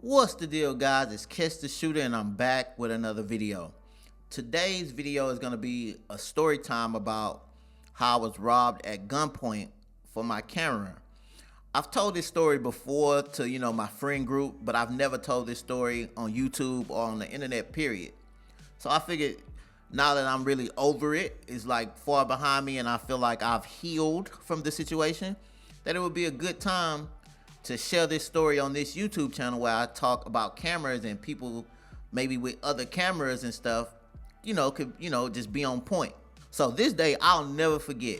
What's the deal, guys? It's Kiss the Shooter, and I'm back with another video. Today's video is going to be a story time about how I was robbed at gunpoint for my camera. I've told this story before to, my friend group, but I've never told this story on YouTube or on the internet, period. So I figured now that I'm really over it, it's like far behind me and I feel like I've healed from the situation, that it would be a good time to share this story on this YouTube channel where I talk about cameras and people maybe with other cameras and stuff, could, just be on point. So this day, I'll never forget.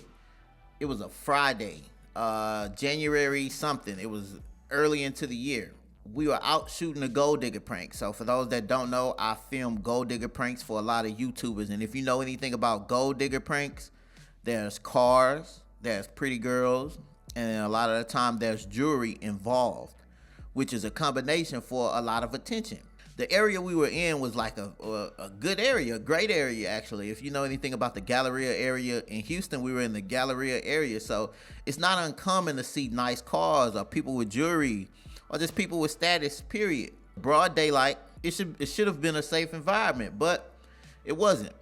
It was a Friday, January something. It was early into the year. We were out shooting a gold digger prank. So for those that don't know, I film gold digger pranks for a lot of YouTubers. And if you know anything about gold digger pranks, there's cars, there's pretty girls, and a lot of the time there's jewelry involved, which is a combination for a lot of attention. The area we were in was like a good area, a great area actually. If you know anything about the Galleria area in Houston, we were in the Galleria area. So it's not uncommon to see nice cars or people with jewelry or just people with status, period. Broad daylight, it should have been a safe environment, but it wasn't.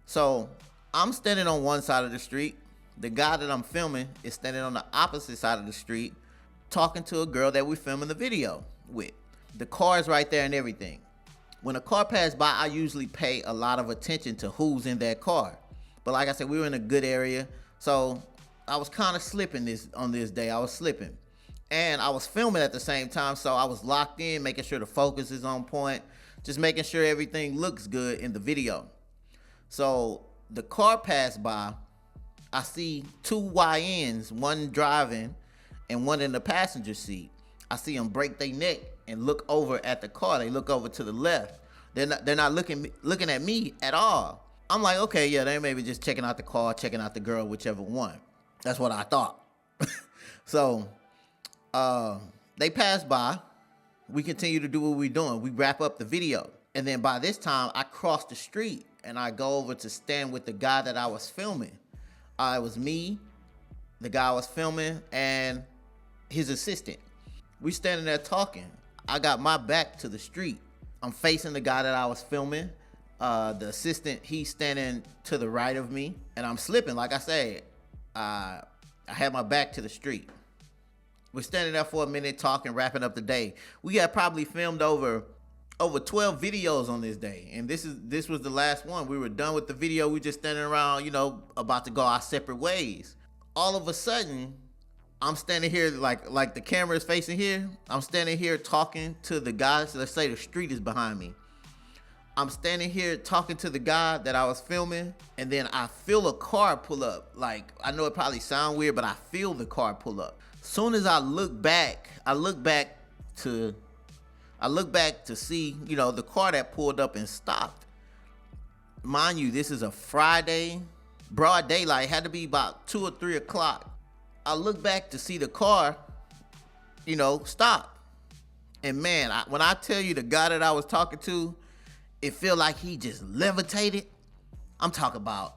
So I'm standing on one side of the street. The guy that I'm filming is standing on the opposite side of the street talking to a girl that we're filming the video with. The car is right there and everything. When a car passes by, I usually pay a lot of attention to who's in that car. But like I said, we were in a good area, so I was kind of slipping on this day. I was slipping. And I was filming at the same time, so I was locked in, making sure the focus is on point, just making sure everything looks good in the video. So the car passed by. I see two YNs, one driving and one in the passenger seat. I see them break their neck and look over at the car. They look over to the left. They're not looking at me at all. I'm like, okay, yeah, they may be just checking out the car, checking out the girl, whichever one. That's what I thought. So they pass by. We continue to do what we're doing. We wrap up the video. And then by this time, I cross the street and I go over to stand with the guy that I was filming. It was me, the guy I was filming, and his assistant. We standing there talking. I got my back to the street. I'm facing the guy that I was filming. The assistant, he's standing to the right of me, and I'm slipping. Like I said, I had my back to the street. We're standing there for a minute talking, wrapping up the day. We had probably filmed over 12 videos on this day, and this was the last one. We were done with the video. We just standing around, about to go our separate ways. All of a sudden, I'm standing here like the camera is facing here. I'm standing here talking to the guy. So let's say the street is behind me. I'm standing here talking to the guy that I was filming, and then I feel a car pull up. Like, I know it probably sounds weird, but I feel the car pull up. Soon as I look back to see, the car that pulled up and stopped. Mind you, this is a Friday, broad daylight, had to be about 2 or 3 o'clock. I look back to see the car, stop. And man, when I tell you the guy that I was talking to, it felt like he just levitated. I'm talking about,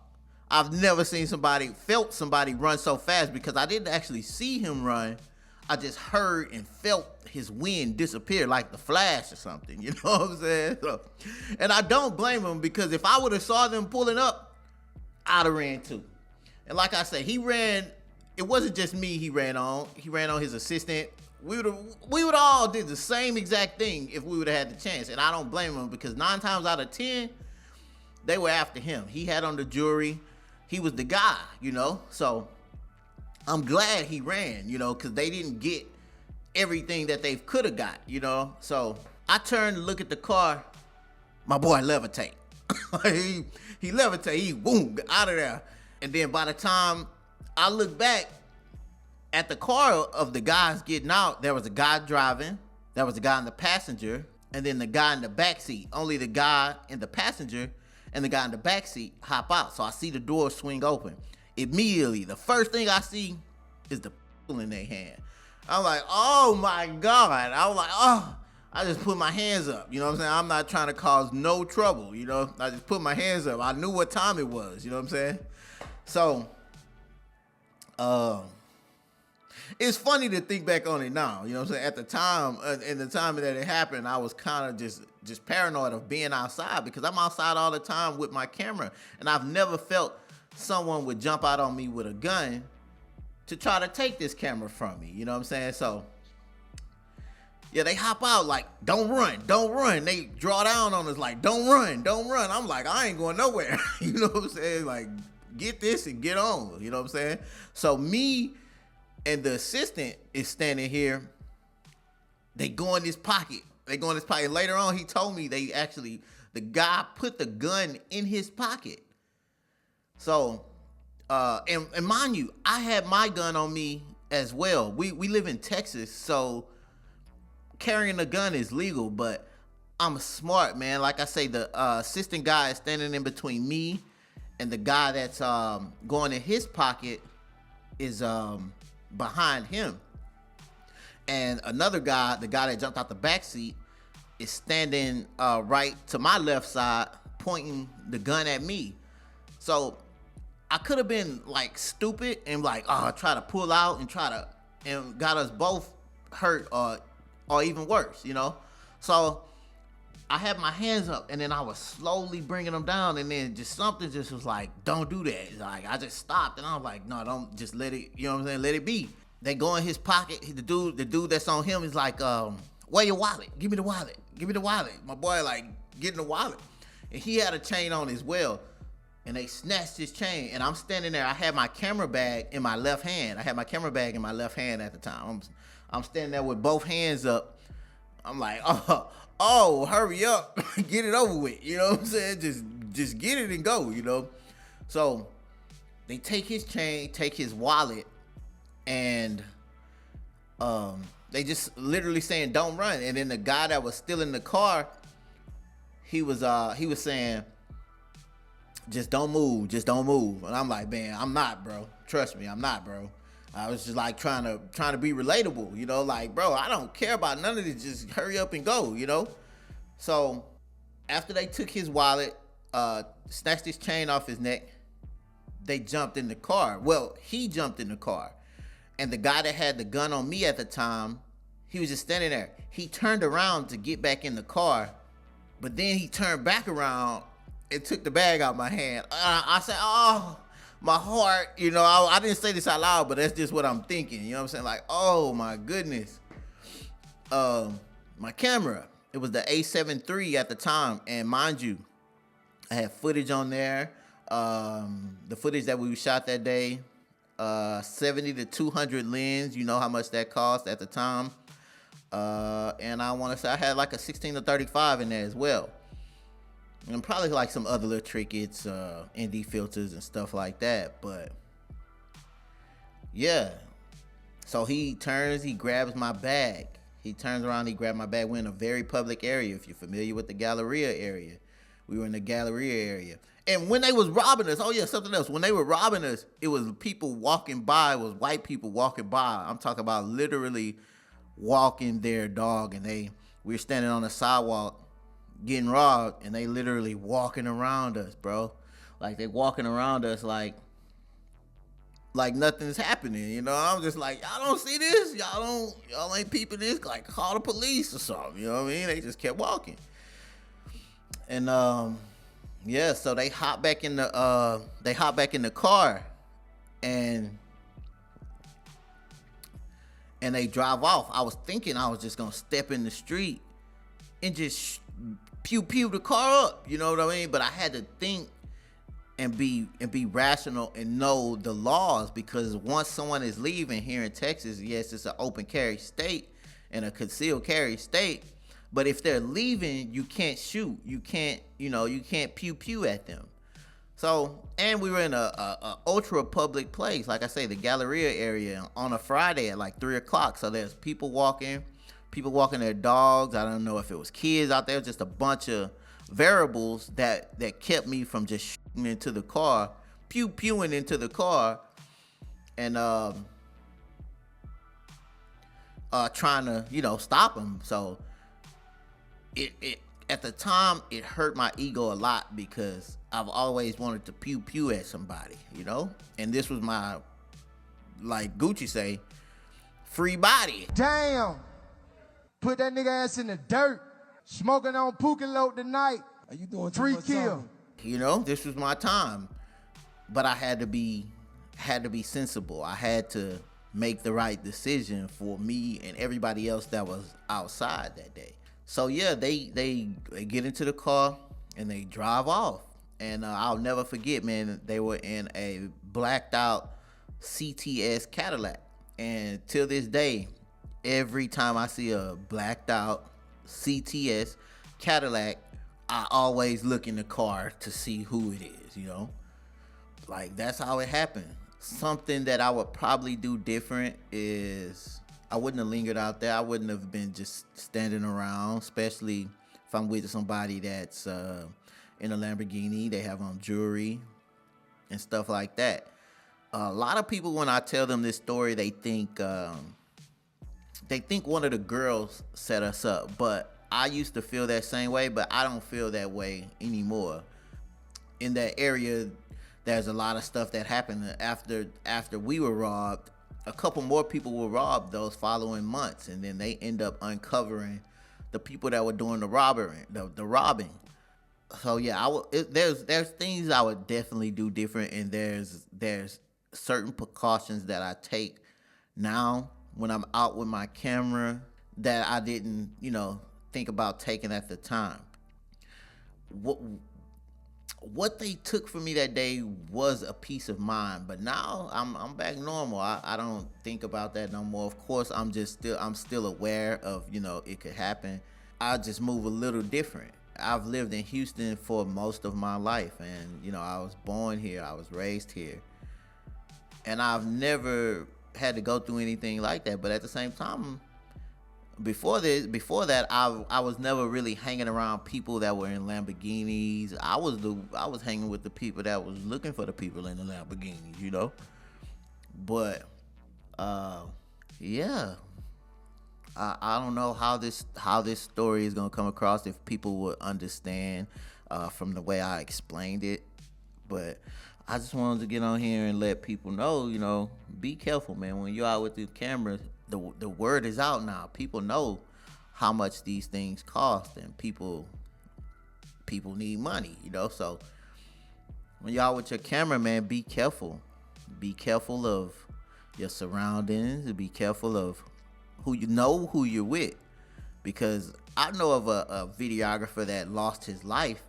I've never felt somebody run so fast, because I didn't actually see him run. I just heard and felt his wind disappear like the Flash or something, you know what I'm saying? So, and I don't blame him, because if I would have saw them pulling up, I'd have ran too. And like I said, he ran, it wasn't just me he ran on his assistant. We would all did the same exact thing if we would have had the chance. And I don't blame him, because 9 times out of 10, they were after him. He had on the jewelry. He was the guy, So I'm glad he ran, because they didn't get everything that they could have got, So I turned to look at the car. My boy levitate. he levitate. He boom, out of there. And then by the time I look back at the car of the guys getting out, there was a guy driving, there was a guy in the passenger, and then the guy in the back seat. Only the guy in the passenger and the guy in the back seat hop out. So I see the door swing open. Immediately, the first thing I see is the in their hand. I'm like, oh my God. I was like, oh, I just put my hands up. You know what I'm saying? I'm not trying to cause no trouble. I just put my hands up. I knew what time it was. You know what I'm saying? So, It's funny to think back on it now. You know what I'm saying? At the time, in the time that it happened, I was kind of just paranoid of being outside because I'm outside all the time with my camera, and I've never felt someone would jump out on me with a gun to try to take this camera from me. You know what I'm saying? So yeah, they hop out like, don't run, don't run. They draw down on us like, don't run, don't run. I'm like, I ain't going nowhere. You know what I'm saying? Like, get this and get on. You know what I'm saying? So me and the assistant is standing here. They go in his pocket. They go in his pocket. Later on, he told me the guy put the gun in his pocket. So, and mind you, I had my gun on me as well. We live in Texas, so carrying a gun is legal, but I'm smart, man. Like I say, the assistant guy is standing in between me and the guy that's going in his pocket is behind him. And another guy, the guy that jumped out the back seat, is standing right to my left side, pointing the gun at me. So I could have been like stupid and like, try to pull out and got us both hurt or even worse, you know? So I had my hands up and then I was slowly bringing them down, and then something was like, don't do that. Like, I just stopped and I was like, no, don't, just let it, you know what I'm saying? Let it be. They go in his pocket. The dude that's on him is like, where your wallet? Give me the wallet. Give me the wallet. My boy like getting the wallet. And he had a chain on as well. And they snatched his chain, and I'm standing there. I had my camera bag in my left hand. at the time. I'm standing there with both hands up. I'm like, oh, hurry up, get it over with. You know what I'm saying? Just get it and go, you know? So they take his chain, take his wallet, and they just literally saying, don't run. And then the guy that was still in the car, he was saying, just don't move, just don't move. And I'm like, man, I'm not, bro. Trust me, I'm not, bro. I was just like trying to be relatable, you know, like, bro, I don't care about none of this. Just hurry up and go, you know? So after they took his wallet, snatched his chain off his neck, they jumped in the car. Well, he jumped in the car. And the guy that had the gun on me at the time, he was just standing there. He turned around to get back in the car, but then he turned back around and took the bag out of my hand. I said, oh, my heart, you know, I didn't say this out loud, but that's just what I'm thinking. You know what I'm saying? Like, oh my goodness. My camera, it was the A7 III at the time. And mind you, I had footage on there. The footage that we shot that day, 70 to 200 lens. You know how much that cost at the time. And I want to say I had like a 16 to 35 in there as well. And probably like some other little trinkets, ND filters and stuff like that. But yeah. So he grabs my bag. He turns around, he grabbed my bag. We're in a very public area. If you're familiar with the Galleria area, we were in the Galleria area. And when they was robbing us, oh yeah, something else. When they were robbing us, it was people walking by. It was white people walking by. I'm talking about literally walking their dog, and we were standing on the sidewalk getting robbed, and they literally walking around us, bro. Like, they walking around us like nothing's happening, you know? I'm just like, y'all don't see this? Y'all ain't peeping this? Like, call the police or something, you know what I mean? They just kept walking. And yeah, so they hop back in the car, and they drive off. I was thinking I was just gonna step in the street and just pew the car up, you know what I mean? But I had to think and be rational and know the laws, because once someone is leaving here in Texas, yes, it's an open carry state and a concealed carry state, but if they're leaving, you can't shoot, you can't pew at them. So, and we were in a ultra public place, like I say, the Galleria area, on a Friday at like 3 o'clock. So there's people walking their dogs. I don't know if it was kids out there, just a bunch of variables that kept me from just shooting into the car, pewing into the car, and trying to, stop them. So it at the time, it hurt my ego a lot, because I've always wanted to pew at somebody, and this was my, like Gucci say, free body. Damn. Put that nigga ass in the dirt. Smoking on Pookie tonight. Are you doing 3 kill? You know, this was my time. But I had to be sensible. I had to make the right decision for me and everybody else that was outside that day. So yeah, they get into the car and they drive off. And I'll never forget, man, they were in a blacked out CTS Cadillac. And till this day, every time I see a blacked out CTS Cadillac, I always look in the car to see who it is, you know? Like, that's how it happened. Something that I would probably do different is I wouldn't have lingered out there. I wouldn't have been just standing around, especially if I'm with somebody that's in a Lamborghini. They have on jewelry and stuff like that. A lot of people, when I tell them this story, they think one of the girls set us up. But I used to feel that same way, but I don't feel that way anymore. In that area, there's a lot of stuff that happened after we were robbed. A couple more people were robbed those following months, and then they end up uncovering the people that were doing the robbing. So yeah, there's things I would definitely do different, and there's certain precautions that I take now when I'm out with my camera that I didn't, think about taking at the time. What they took from me that day was a peace of mind, but now I'm back normal. I don't think about that no more. Of course, I'm still aware of, it could happen. I just move a little different. I've lived in Houston for most of my life, and I was born here, I was raised here, and I've never had to go through anything like that. But at the same time, before that, I was never really hanging around people that were in Lamborghinis. I was hanging with the people that was looking for the people in the Lamborghinis, But yeah, I don't know how this story is gonna come across, if people would understand from the way I explained it. But I just wanted to get on here and let people know, be careful, man. When you're out with the camera, the word is out now. People know how much these things cost, and people need money, So when you're out with your camera, man, be careful. Be careful of your surroundings. Be careful of who you're with. Because I know of a videographer that lost his life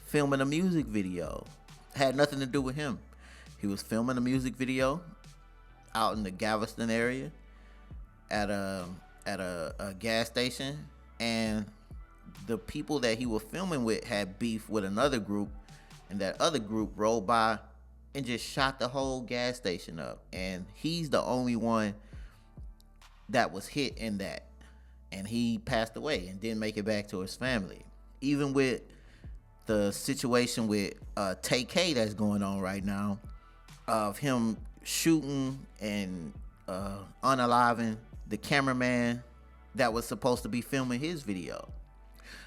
filming a music video. Had nothing to do with him. He was filming a music video out in the Galveston area at a gas station, and the people that he was filming with had beef with another group, and that other group rolled by and just shot the whole gas station up. And he's the only one that was hit in that, and he passed away and didn't make it back to his family. Even with the situation with Tay-K that's going on right now, of him shooting and unaliving the cameraman that was supposed to be filming his video.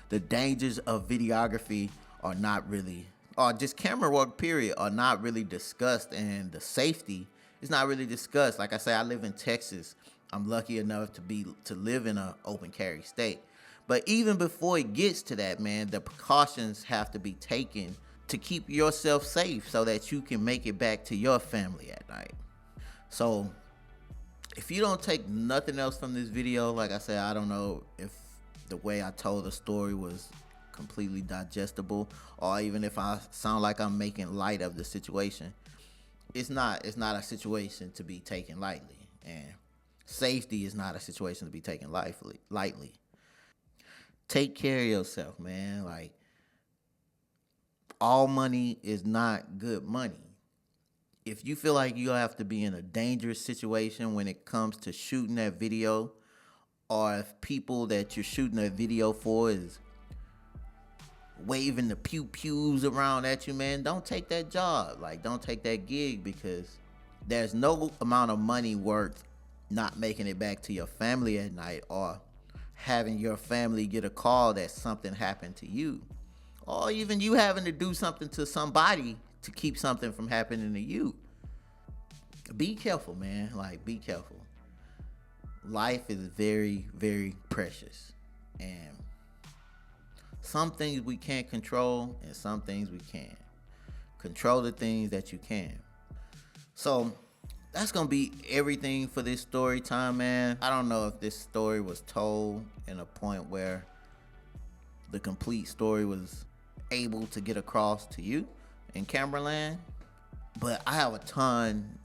The dangers of videography are not really, or just camera work period, are not really discussed, and the safety is not really discussed. Like I say, I live in Texas. I'm lucky enough to live in an open carry state. But even before it gets to that, man, the precautions have to be taken to keep yourself safe so that you can make it back to your family at night. So if you don't take nothing else from this video, like I said, I don't know if the way I told the story was completely digestible, or even if I sound like I'm making light of the situation. It's not a situation to be taken lightly, and safety is not a situation to be taken lightly. Take care of yourself, man. Like, all money is not good money. If you feel like you have to be in a dangerous situation when it comes to shooting that video, or if people that you're shooting that video for is waving the pew-pews around at you, man, don't take that job. Like, don't take that gig, because there's no amount of money worth not making it back to your family at night, or having your family get a call that something happened to you, or even you having to do something to somebody to keep something from happening to you. Be careful, man. Like, be careful. life is very, very precious. And some things we can't control and some things we can. Control the things that you can. So that's gonna be everything for this story time, man. I don't know if this story was told in a point where the complete story was able to get across to you in camera land, but I have a ton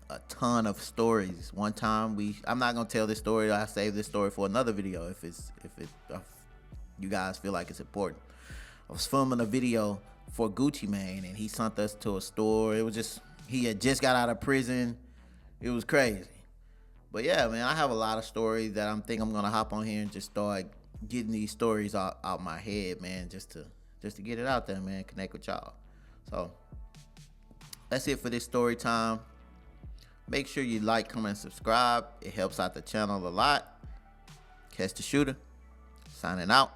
of stories. One time I'm not gonna tell this story. I saved this story for another video if you guys feel like it's important. I was filming a video for Gucci Mane, and he sent us to a store. It was just, he had just got out of prison. It was crazy. But yeah, man, I have a lot of stories that I'm gonna hop on here and just start getting these stories out my head, man, just to get it out there, man, connect with y'all. So that's it for this story time. Make sure you like, comment, and subscribe. It helps out the channel a lot. Catch the Shooter, signing out.